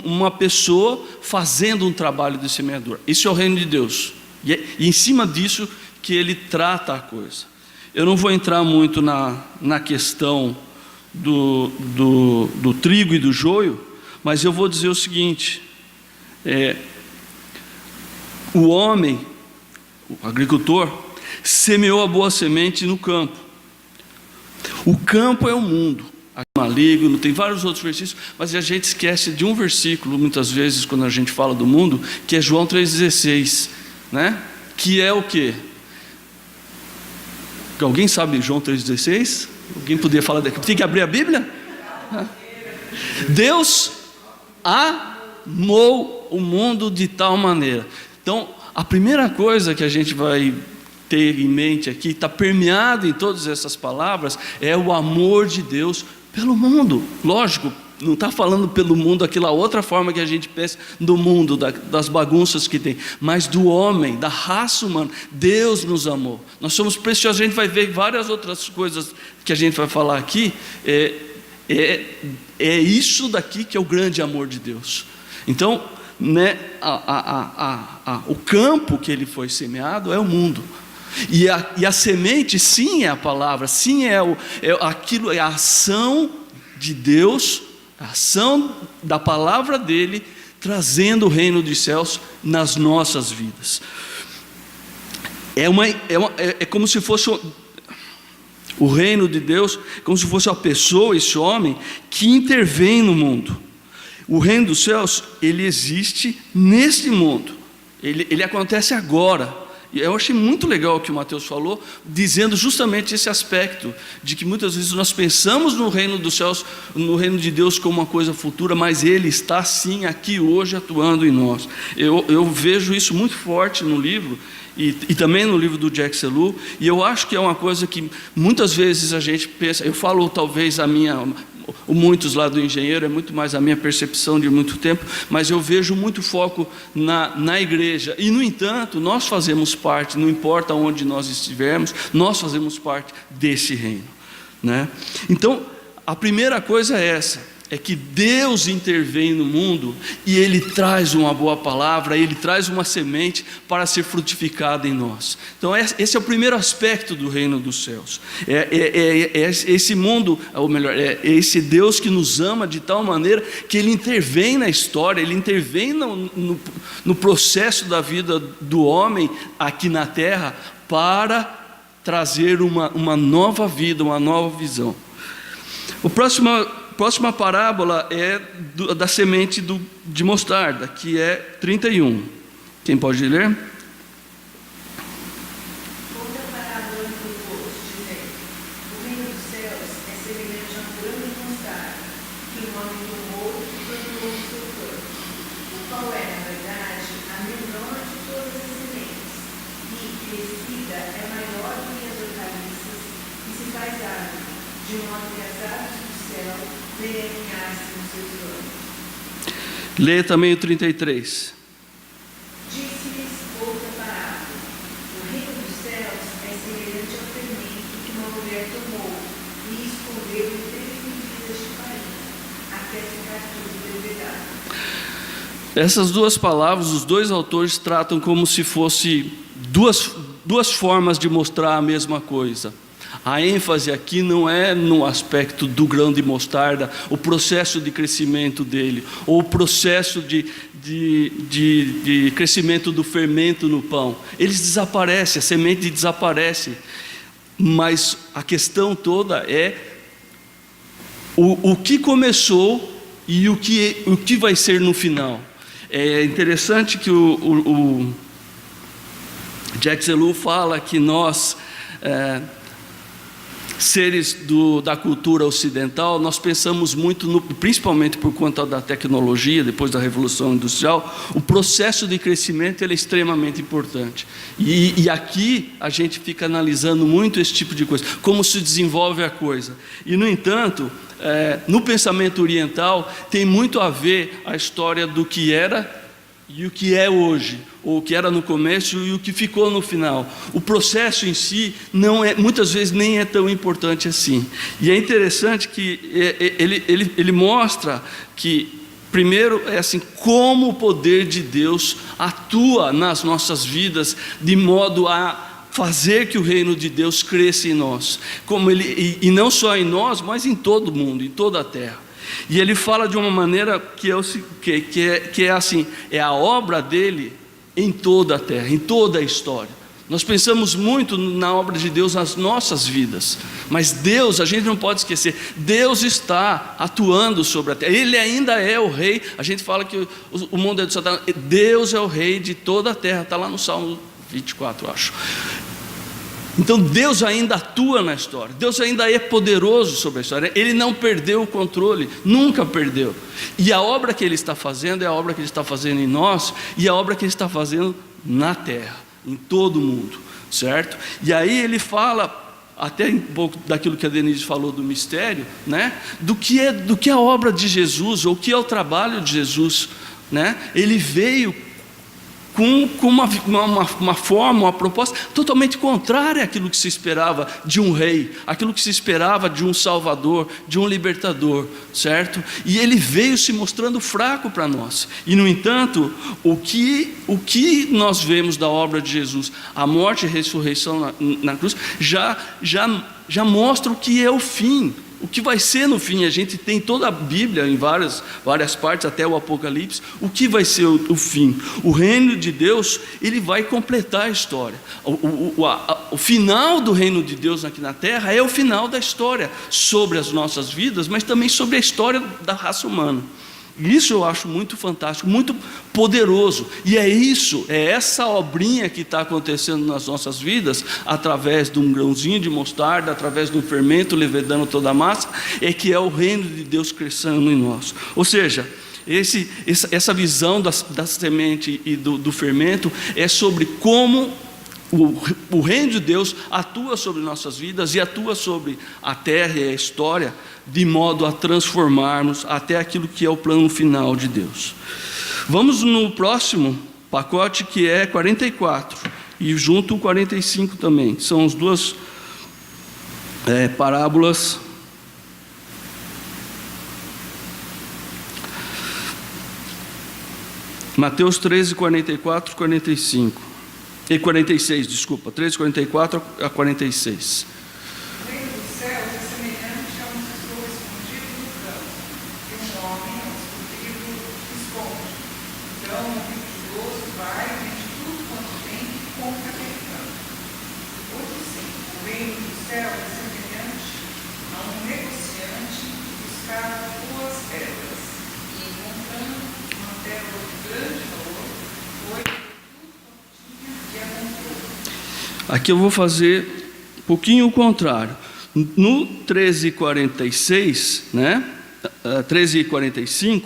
S1: uma pessoa fazendo um trabalho de semeador. Isso é o reino de Deus. E em cima disso que ele trata a coisa. Eu não vou entrar muito na questão do trigo e do joio, mas eu vou dizer o seguinte: o homem, o agricultor, semeou a boa semente no campo. O campo é o mundo. Maligno, tem vários outros versículos, mas a gente esquece de um versículo muitas vezes quando a gente fala do mundo, que é João 3,16, né? Que é o quê? Alguém sabe João 3,16? Alguém poderia falar daqui? Tem que abrir a Bíblia? Deus amou o mundo de tal maneira. Então, a primeira coisa que a gente vai ter em mente aqui, está permeado em todas essas palavras, é o amor de Deus pelo mundo. Lógico, não está falando pelo mundo aquela outra forma que a gente pensa do mundo, das bagunças que tem, mas do homem, da raça humana. Deus nos amou, nós somos preciosos. A gente vai ver várias outras coisas que a gente vai falar aqui. É isso daqui que é o grande amor de Deus. Então, né, o campo que ele foi semeado é o mundo. E a semente, sim, é a palavra, sim, aquilo, é a ação de Deus, a ação da palavra dele, trazendo o reino dos céus nas nossas vidas. É como se fosse o reino de Deus, como se fosse a pessoa, esse homem, que intervém no mundo. O reino dos céus, ele existe neste mundo, ele acontece agora. E eu achei muito legal o que o Mateus falou, dizendo justamente esse aspecto, de que muitas vezes nós pensamos no reino dos céus, no reino de Deus como uma coisa futura, mas Ele está sim aqui hoje atuando em nós. Eu vejo isso muito forte no livro, e também no livro do Jack Selou, e eu acho que é uma coisa que muitas vezes a gente pensa, eu falo talvez muitos lá do engenheiro, é muito mais a minha percepção de muito tempo, mas eu vejo muito foco na igreja, e no entanto, nós fazemos parte, não importa onde nós estivermos, nós fazemos parte desse reino, né? Então, a primeira coisa é essa, é que Deus intervém no mundo e Ele traz uma boa palavra, Ele traz uma semente para ser frutificada em nós. Então esse é o primeiro aspecto do reino dos céus. É esse mundo, ou melhor, é esse Deus que nos ama de tal maneira que Ele intervém na história, Ele intervém no processo da vida do homem aqui na terra para trazer uma nova vida, uma nova visão. A próxima parábola é da semente de mostarda, que é 31. Quem pode ler?
S5: Outra parábola propôs, dizendo: o reino dos céus é semelhante a um grão de mostarda, que um homem tomou e plantou no seu campo, o qual é, na verdade, a menor de todas as sementes, e, crescida, é maior do que as hortaliças, e se faz árvore, de modo que as aves do céu permanecem nos seus ramos.
S1: Leia também o 33.
S5: Disse-lhes outra parábola: o reino dos céus é semelhante ao fermento que uma mulher tomou e escondeu em 3 medidas de farinha, até ficar tudo levedado.
S1: Essas duas palavras, os dois autores tratam como se fosse duas formas de mostrar a mesma coisa. A ênfase aqui não é no aspecto do grão de mostarda, o processo de crescimento dele, ou o processo de crescimento do fermento no pão. Eles desaparecem, a semente desaparece, mas a questão toda é o que começou e o que vai ser no final. É interessante que o Jack Selou fala que nós... seres da cultura ocidental, nós pensamos muito, principalmente por conta da tecnologia, depois da Revolução Industrial, o processo de crescimento ele é extremamente importante. E aqui a gente fica analisando muito esse tipo de coisa, como se desenvolve a coisa. E, no entanto, no pensamento oriental, tem muito a ver a história do que era e o que é hoje, ou o que era no começo e o que ficou no final. O processo em si muitas vezes nem é tão importante assim. E é interessante que ele mostra que, primeiro, é assim, como o poder de Deus atua nas nossas vidas, de modo a fazer que o reino de Deus cresça em nós, e não só em nós, mas em todo o mundo, em toda a terra. E ele fala de uma maneira que é assim, é a obra dele em toda a terra, em toda a história. Nós pensamos muito na obra de Deus nas nossas vidas, mas Deus, a gente não pode esquecer, Deus está atuando sobre a terra, Ele ainda é o rei. A gente fala que o mundo é do Satanás, Deus é o rei de toda a terra, está lá no Salmo 24, eu acho. Então Deus ainda atua na história, Deus ainda é poderoso sobre a história, Ele não perdeu o controle, nunca perdeu. E a obra que Ele está fazendo é a obra que Ele está fazendo em nós, e a obra que Ele está fazendo na terra, em todo o mundo, certo? E aí ele fala, até um pouco daquilo que a Denise falou do mistério, né? Do que é a obra de Jesus, ou o que é o trabalho de Jesus, né? Ele veio com uma forma, uma proposta totalmente contrária àquilo que se esperava de um rei, aquilo que se esperava de um salvador, de um libertador, certo? E ele veio se mostrando fraco para nós. E, no entanto, o que nós vemos da obra de Jesus, a morte e a ressurreição na cruz, já mostra o que é o fim, o que vai ser no fim. A gente tem toda a Bíblia em várias partes, até o Apocalipse, o que vai ser o fim. O reino de Deus, ele vai completar a história. O final do reino de Deus aqui na terra é o final da história, sobre as nossas vidas, mas também sobre a história da raça humana. Isso eu acho muito fantástico, muito poderoso. E é isso, é essa obrinha que está acontecendo nas nossas vidas, através de um grãozinho de mostarda, através de um fermento levedando toda a massa, é que é o reino de Deus crescendo em nós. Ou seja, essa visão da semente e do fermento é sobre como o reino de Deus atua sobre nossas vidas e atua sobre a terra e a história, de modo a transformarmos até aquilo que é o plano final de Deus. Vamos no próximo pacote, que é 44, e junto o 45 também. São as duas parábolas. Mateus 13, 44, 45. E 46, desculpa, 13, 44 a 46.
S5: O reino dos céus é semelhante a um tesouro escondido no campo, que um homem, ao descobri-lo, esconde. Então, um rigoroso vai, vende tudo quanto tem e compra aquele campo. Outro sim, o reino dos céus é semelhante a um negociante que buscava boas pérolas e, encontrando uma pérola de grande valor, foi
S1: Aqui eu vou fazer um pouquinho o contrário. No 13:46, né? 13:45,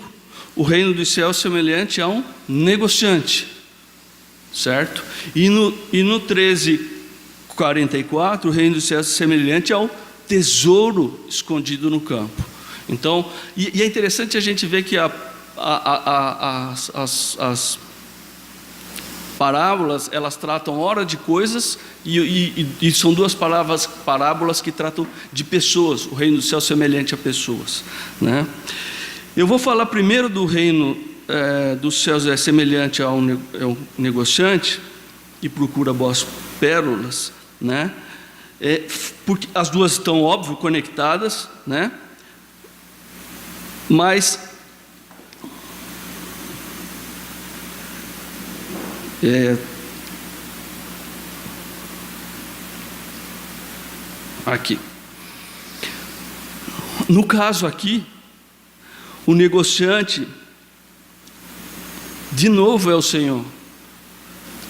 S1: o reino dos céus é semelhante a um negociante, certo? E no 13:44, o reino dos céus é semelhante ao tesouro escondido no campo. Então, e é interessante a gente ver que as parábolas, elas tratam ora de coisas e são duas parábolas que tratam de pessoas. O reino do céu semelhante a pessoas, né? Eu vou falar primeiro do reino dos céus é semelhante a um negociante e procura boas pérolas, né? Porque as duas estão, óbvio, conectadas, né? Mas aqui, no caso aqui, o negociante de novo é o Senhor,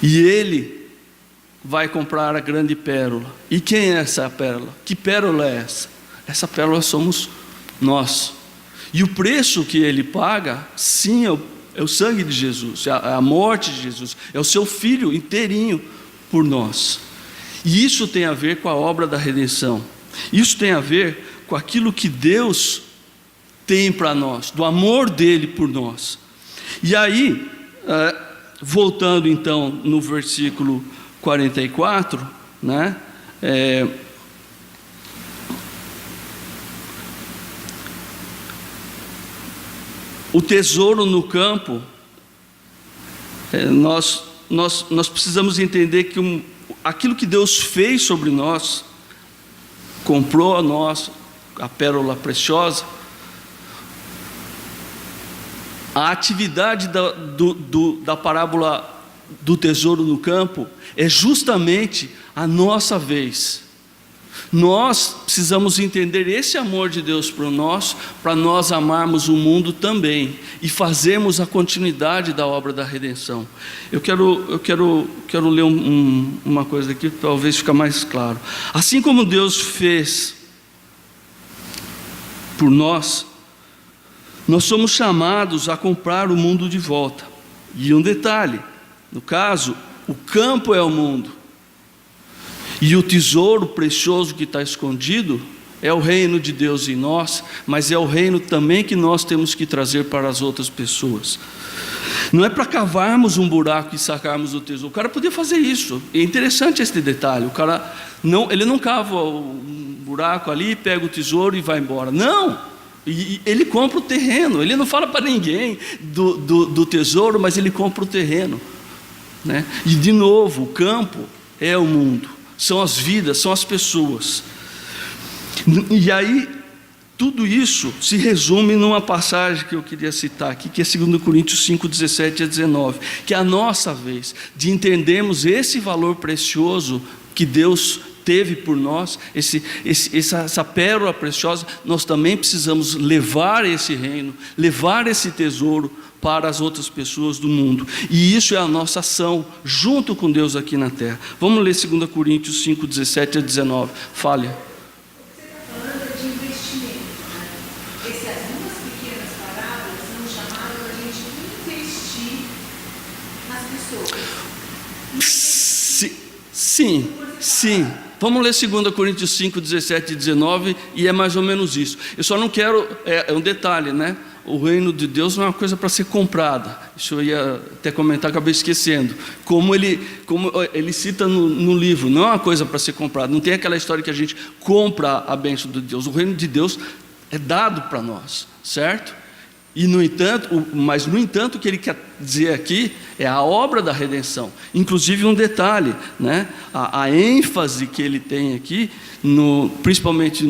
S1: e Ele vai comprar a grande pérola. E quem é essa pérola? Que pérola é essa? Essa pérola somos nós, e o preço que Ele paga, sim, é o sangue de Jesus, é a morte de Jesus, é o seu Filho inteirinho por nós. E isso tem a ver com a obra da redenção. Isso tem a ver com aquilo que Deus tem para nós, do amor dele por nós. E aí, voltando então no versículo 44, né? O tesouro no campo, nós precisamos entender que aquilo que Deus fez sobre nós, comprou a nós a pérola preciosa, a atividade da parábola do tesouro no campo é justamente a nossa vez. Nós precisamos entender esse amor de Deus por nós, para nós amarmos o mundo também e fazermos a continuidade da obra da redenção. Eu quero ler uma coisa aqui, talvez fique mais claro. Assim como Deus fez por nós, nós somos chamados a comprar o mundo de volta. E um detalhe, no caso, o campo é o mundo. E o tesouro precioso que está escondido é o reino de Deus em nós, mas é o reino também que nós temos que trazer para as outras pessoas. Não é para cavarmos um buraco e sacarmos o tesouro. O cara podia fazer isso. É interessante esse detalhe. O cara ele não cava um buraco ali, pega o tesouro e vai embora. Não! E ele compra o terreno. Ele não fala para ninguém do tesouro, mas ele compra o terreno, né? E de novo, o campo é o mundo. São as vidas, são as pessoas. E aí, tudo isso se resume numa passagem que eu queria citar aqui, que é 2 Coríntios 5, 17 a 19, que é a nossa vez de entendermos esse valor precioso que Deus teve por nós, essa pérola preciosa, nós também precisamos levar esse reino, levar esse tesouro para as outras pessoas do mundo. E isso é a nossa ação, junto com Deus aqui na terra. Vamos ler 2 Coríntios 5, 17 a 19. Fale.
S5: Você está falando de investimento, né? Essas duas pequenas parábolas são chamadas para a gente investir nas pessoas.
S1: Sim. Vamos ler 2 Coríntios 5, 17 e 19, e é mais ou menos isso. Eu só não quero, é um detalhe, né? O reino de Deus não é uma coisa para ser comprada. Isso eu ia até comentar, acabei esquecendo. Como ele cita no livro, não é uma coisa para ser comprada. Não tem aquela história que a gente compra a bênção de Deus. O reino de Deus é dado para nós, certo? E no entanto, o que ele quer dizer aqui é a obra da redenção. Inclusive um detalhe, né? A ênfase que ele tem aqui, principalmente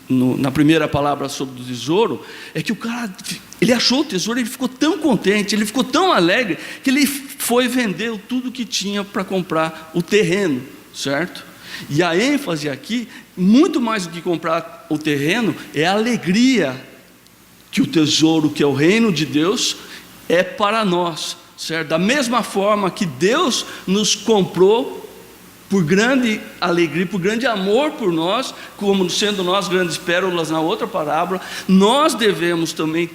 S1: na primeira palavra sobre o tesouro, é que o cara, ele achou o tesouro, ele ficou tão contente, ele ficou tão alegre, que ele foi vender tudo que tinha para comprar o terreno, certo? E a ênfase aqui, muito mais do que comprar o terreno, é a alegria que o tesouro, que é o reino de Deus, é para nós, certo? Da mesma forma que Deus nos comprou por grande alegria, por grande amor por nós, como sendo nós grandes pérolas na outra parábola, nós devemos também,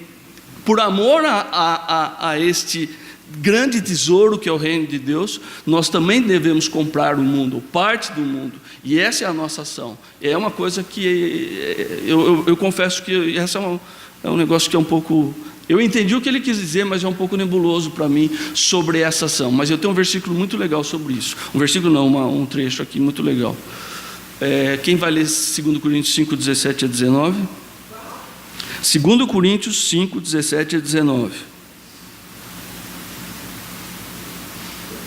S1: por amor a este grande tesouro que é o reino de Deus, nós também devemos comprar o mundo, parte do mundo, e essa é a nossa ação. É uma coisa que eu confesso que essa é um negócio que é um pouco... Eu entendi o que ele quis dizer, mas é um pouco nebuloso para mim sobre essa ação. Mas eu tenho um versículo muito legal sobre isso. Um versículo não, um trecho aqui muito legal. Quem vai ler 2 Coríntios 5, 17 a 19? 2 Coríntios 5, 17 a 19.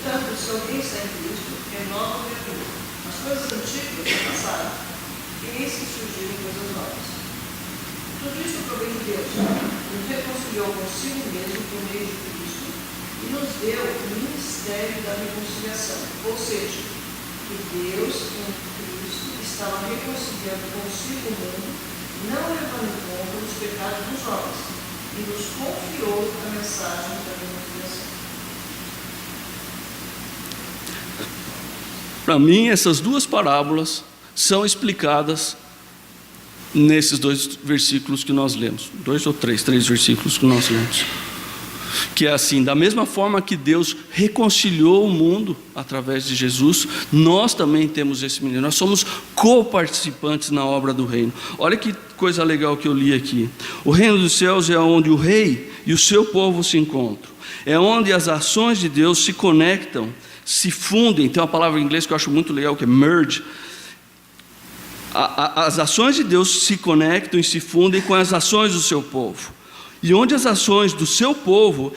S2: Portanto, se alguém está em Cristo, é nova criatura. As coisas antigas já passaram, e eis que surgiram coisas novas. Tudo isso provém de Deus, nos reconciliou consigo mesmo por meio de Cristo e nos deu o ministério da reconciliação. Ou seja, que Deus, em Cristo, estava reconciliando consigo o mundo, não levando em conta os pecados dos homens, e nos confiou a mensagem da reconciliação.
S1: Para mim, essas duas parábolas são explicadas nesses dois versículos que nós lemos, três versículos que nós lemos, que é assim: da mesma forma que Deus reconciliou o mundo através de Jesus, nós também temos esse ministério, nós somos co-participantes na obra do reino. Olha que coisa legal que eu li aqui: o reino dos céus é onde o rei e o seu povo se encontram, é onde as ações de Deus se conectam, se fundem. Tem uma palavra em inglês que eu acho muito legal, que é merge. As ações de Deus se conectam e se fundem com as ações do seu povo, e onde as ações do seu povo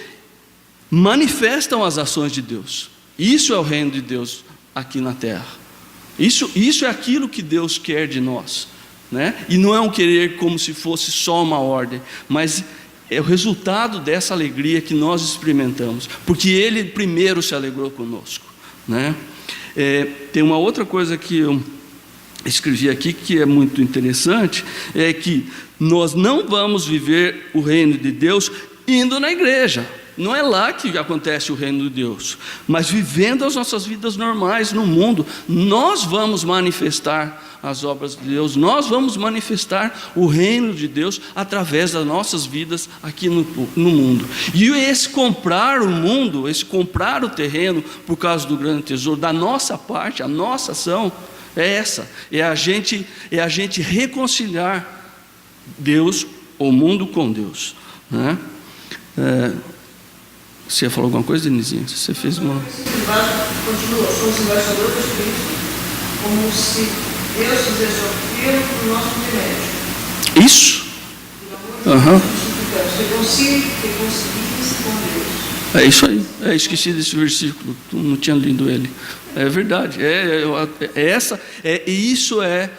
S1: manifestam as ações de Deus. Isso é o reino de Deus aqui na terra. Isso é aquilo que Deus quer de nós, né? E não é um querer como se fosse só uma ordem, mas é o resultado dessa alegria que nós experimentamos, porque Ele primeiro se alegrou conosco, né? Tem uma outra coisa que eu escrevi aqui que é muito interessante, é que nós não vamos viver o reino de Deus indo na igreja. Não é lá que acontece o reino de Deus, mas vivendo as nossas vidas normais no mundo, nós vamos manifestar as obras de Deus, nós vamos manifestar o reino de Deus através das nossas vidas aqui no mundo. E esse comprar o mundo, esse comprar o terreno por causa do grande tesouro, da nossa parte, a nossa ação é essa, é a gente reconciliar Deus, o mundo com Deus, né? Você falou alguma coisa, Denizinha? Você fez uma...
S2: Continua, somos embaixadores de Cristo, como se Deus fizesse sofrer por nosso remédio.
S1: Isso?
S2: Reconciliem-se com Deus.
S1: É isso aí, esqueci desse versículo, não tinha lido ele. É verdade, isso é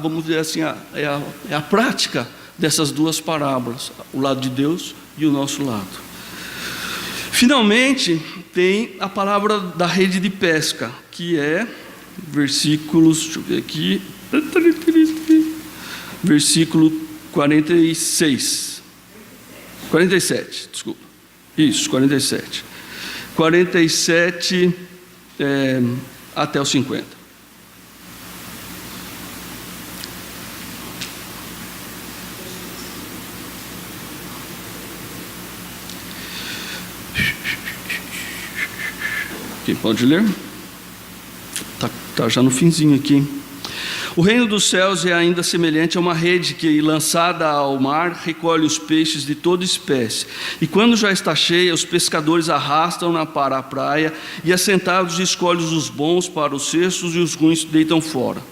S1: vamos dizer assim, é a prática dessas duas parábolas, o lado de Deus e o nosso lado. Finalmente, tem a palavra da rede de pesca, que é versículos, deixa eu ver aqui, versículo 47, desculpa. Isso, 47. 47 até o 50. Quem pode ler? Tá já no finzinho aqui. O reino dos céus é ainda semelhante a uma rede que, lançada ao mar, recolhe os peixes de toda espécie. E quando já está cheia, os pescadores arrastam-na para a praia e, assentados, escolhem os bons para os cestos e os ruins deitam fora.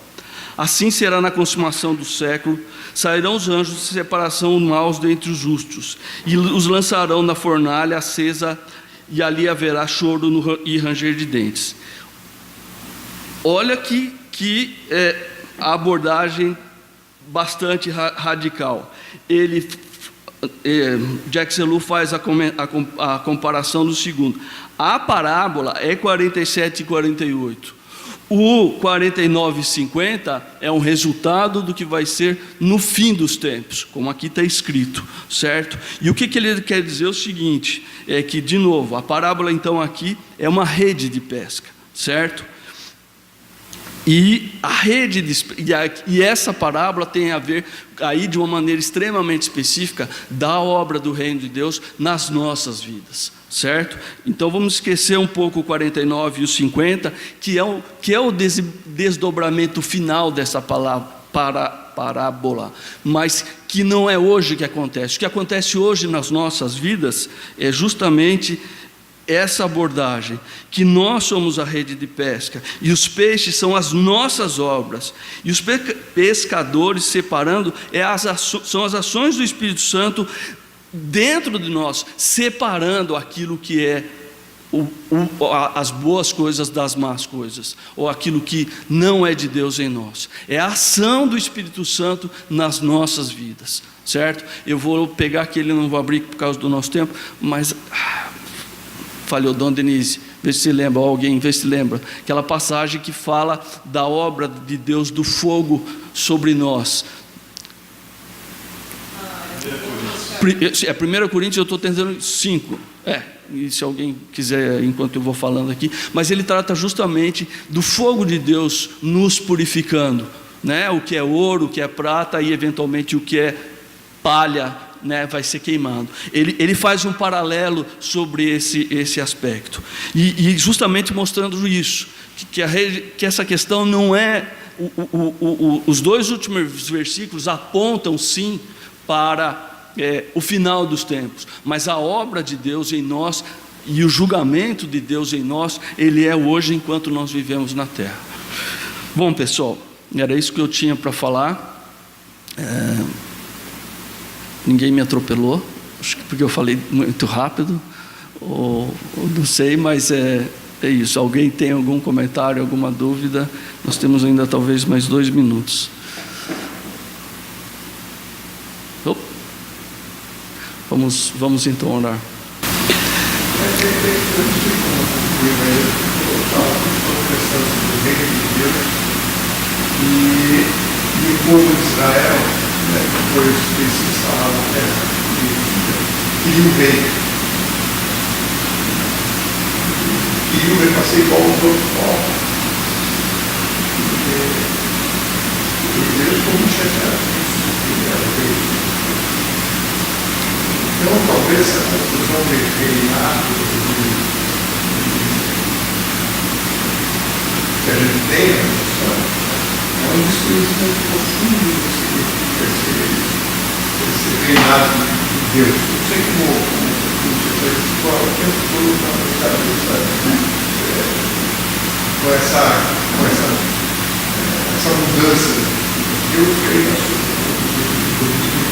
S1: Assim será na consumação do século. Sairão os anjos de separação maus dentre os justos e os lançarão na fornalha acesa, e ali haverá choro e ranger de dentes. Olha que a abordagem bastante radical. Jack Selou faz a comparação do segundo. A parábola é 47 e 48. O 49 e 50 é um resultado do que vai ser no fim dos tempos, como aqui está escrito, certo? E o que ele quer dizer é o seguinte, é que, de novo, a parábola então aqui é uma rede de pesca, certo? E a rede e essa parábola tem a ver aí de uma maneira extremamente específica da obra do reino de Deus nas nossas vidas, certo? Então vamos esquecer um pouco o 49 e o 50, que é o desdobramento final dessa parábola, mas que não é hoje que acontece. O que acontece hoje nas nossas vidas é justamente essa abordagem, que nós somos a rede de pesca, e os peixes são as nossas obras, e os pescadores separando, são as ações do Espírito Santo dentro de nós, separando aquilo que é as boas coisas das más coisas, ou aquilo que não é de Deus em nós. É a ação do Espírito Santo nas nossas vidas, certo? Eu vou pegar aqui, ele não vou abrir por causa do nosso tempo, mas falhou, Dona Denise, vê se lembra, alguém vê se lembra, aquela passagem que fala da obra de Deus, do fogo sobre nós. É 1 Coríntios, eu estou tentando 5, e se alguém quiser, enquanto eu vou falando aqui, mas ele trata justamente do fogo de Deus nos purificando, né? O que é ouro, o que é prata e eventualmente o que é palha, né, vai ser queimado. Ele faz um paralelo sobre esse aspecto, e justamente mostrando isso, que essa questão não é, os dois últimos versículos apontam sim para o final dos tempos, mas a obra de Deus em nós e o julgamento de Deus em nós, ele é hoje enquanto nós vivemos na terra. Bom, pessoal, era isso que eu tinha para falar. Ninguém me atropelou, acho que porque eu falei muito rápido, ou não sei, mas é isso. Alguém tem algum comentário, alguma dúvida? Nós temos ainda talvez mais 2 minutos. Vamos então orar.
S3: E o povo de Israel, depois de se instalar na terra, queria um rei. Queria um rei para ser igual aos outros povos. Porque Deus como enxergado isso, ele era o rei. Então, talvez essa conclusão de reinado que a gente tem na noção é um desconhecimento profundo do que significa esse reinado de Deus. Não sei como você fala o tempo todo na nossa cabeça com essa mudança. Deus reina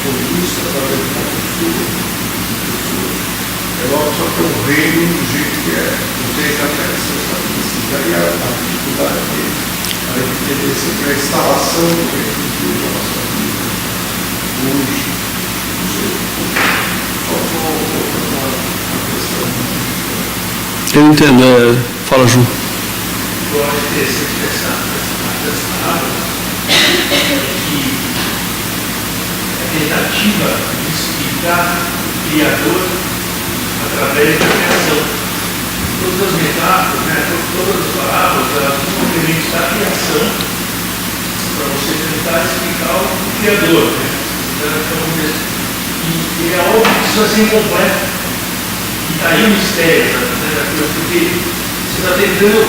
S3: sobre isso através de uma postura. É logo só que é um reino do jeito que é. Não sei exatamente se você sabe. Daí a dificuldade dele. A entender sempre a instalação do reino de Deus na nossa vida. Hoje, não sei. Só voltando a questão.
S1: Eu entendo. Fala, Ju.
S6: eu acho interessante dessa palavra é que a tentativa de explicar o Criador através da criação. Todas as metáforas, né, todas as palavras, elas são elementos da criação para você tentar explicar o Criador. Né? E é óbvio que isso vai ser incompleto. E está aí o mistério da coisa, porque você está tentando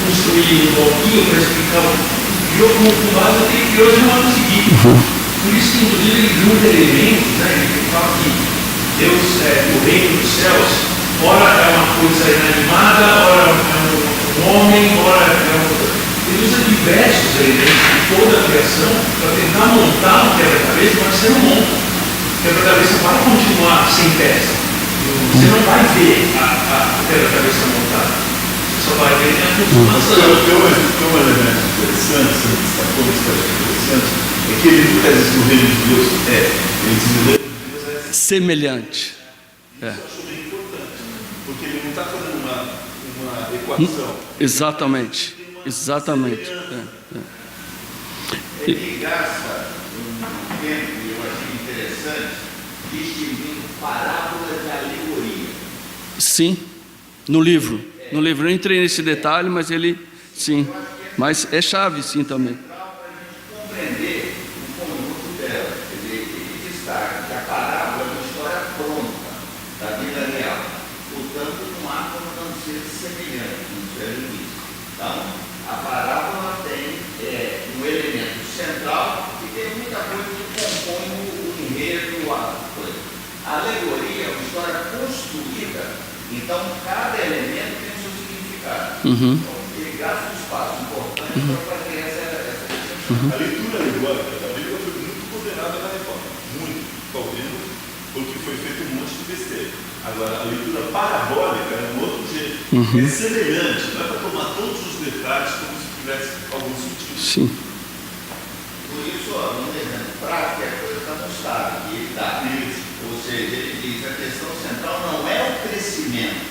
S6: construir um bloquinho para explicar o que criou como com base naquele que hoje não vai conseguir. Por isso que, inclusive, ele junta elementos, né? Ele fala que Deus é o reino dos céus, ora é uma coisa inanimada, ora é um homem, ora é outra. Ele usa diversos elementos de toda a criação para tentar montar um quebra-cabeça, mas você não monta. O quebra-cabeça vai continuar sem peça. Você não vai ver a quebra-cabeça montada. Você só vai ver a transformação.
S7: Tem um elemento interessante, você destacou isso que eu acho interessante, é que ele nunca diz que o reino de Deus ele diz que o reino de Deus é
S1: semelhante.
S7: Isso eu acho bem importante, porque ele não está fazendo uma equação.
S1: Exatamente.
S8: Ele gasta um tempo, eu achei interessante, distinguindo parábola de alegoria.
S1: Sim, no livro. No livro eu entrei nesse detalhe, mas ele, sim. Mas é chave, sim, também.
S8: Para a gente compreender o conjunto dela. Quer dizer, ele destaca que a parábola é uma história pronta da vida real. Portanto, não há como não ser semelhante, como é linguístico. Então, a parábola tem um elemento central e tem muita coisa que compõe o enredo, a coisa. A alegoria é uma história construída, então cada elemento tem o seu significado. Então, ele gasta um espaço importante para fazer essa questão.
S7: A leitura alegórica da Bíblia foi muito condenada na reforma. Muito. Talvez porque foi feito um monte de besteira. Agora, a leitura parabólica é um outro jeito. É semelhante, não é para tomar todos os detalhes como se tivesse algum sentido.
S1: Sim.
S8: Por isso, um exemplo prático é a coisa da mostarda, que ele dá. Ou seja, ele diz que a questão central não é o crescimento,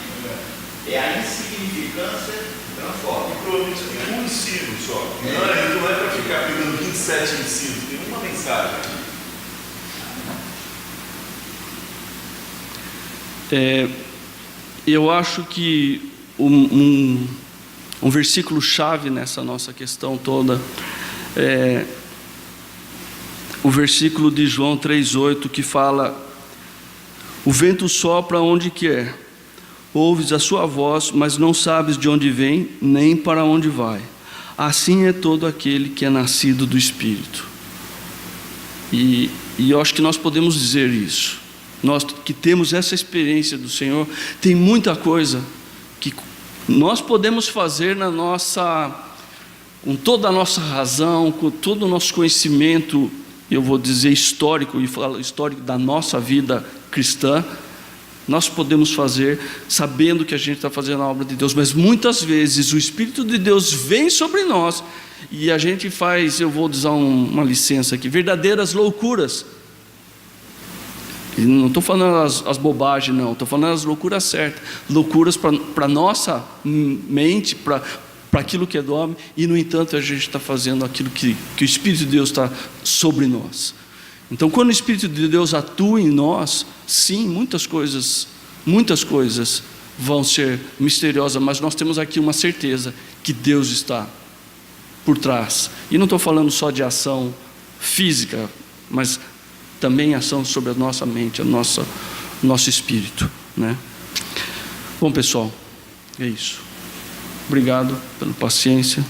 S8: é a insignificância que transforma.
S7: E provavelmente tem um ensino só. Não é para ficar pegando 27 ensinos, tem uma mensagem.
S1: Eu acho que um versículo-chave nessa nossa questão toda é o versículo de João 3,8, que fala: o vento sopra onde quer, ouves a sua voz, mas não sabes de onde vem, nem para onde vai. Assim é todo aquele que é nascido do Espírito. E eu acho que nós podemos dizer isso. Nós que temos essa experiência do Senhor, tem muita coisa que nós podemos fazer com toda a nossa razão, com todo o nosso conhecimento, eu vou dizer histórico, e falo histórico da nossa vida cristã. Nós podemos fazer sabendo que a gente está fazendo a obra de Deus, mas muitas vezes o Espírito de Deus vem sobre nós e a gente faz, eu vou usar uma licença aqui, verdadeiras loucuras. E não estou falando as bobagens, não, estou falando as loucuras certas, loucuras para a nossa mente, para aquilo que é do homem, e no entanto a gente está fazendo aquilo que o Espírito de Deus está sobre nós. Então, quando o Espírito de Deus atua em nós, sim, muitas coisas vão ser misteriosas, mas nós temos aqui uma certeza que Deus está por trás. E não estou falando só de ação física, mas também ação sobre a nossa mente, nosso espírito, né? Bom, pessoal, é isso. Obrigado pela paciência.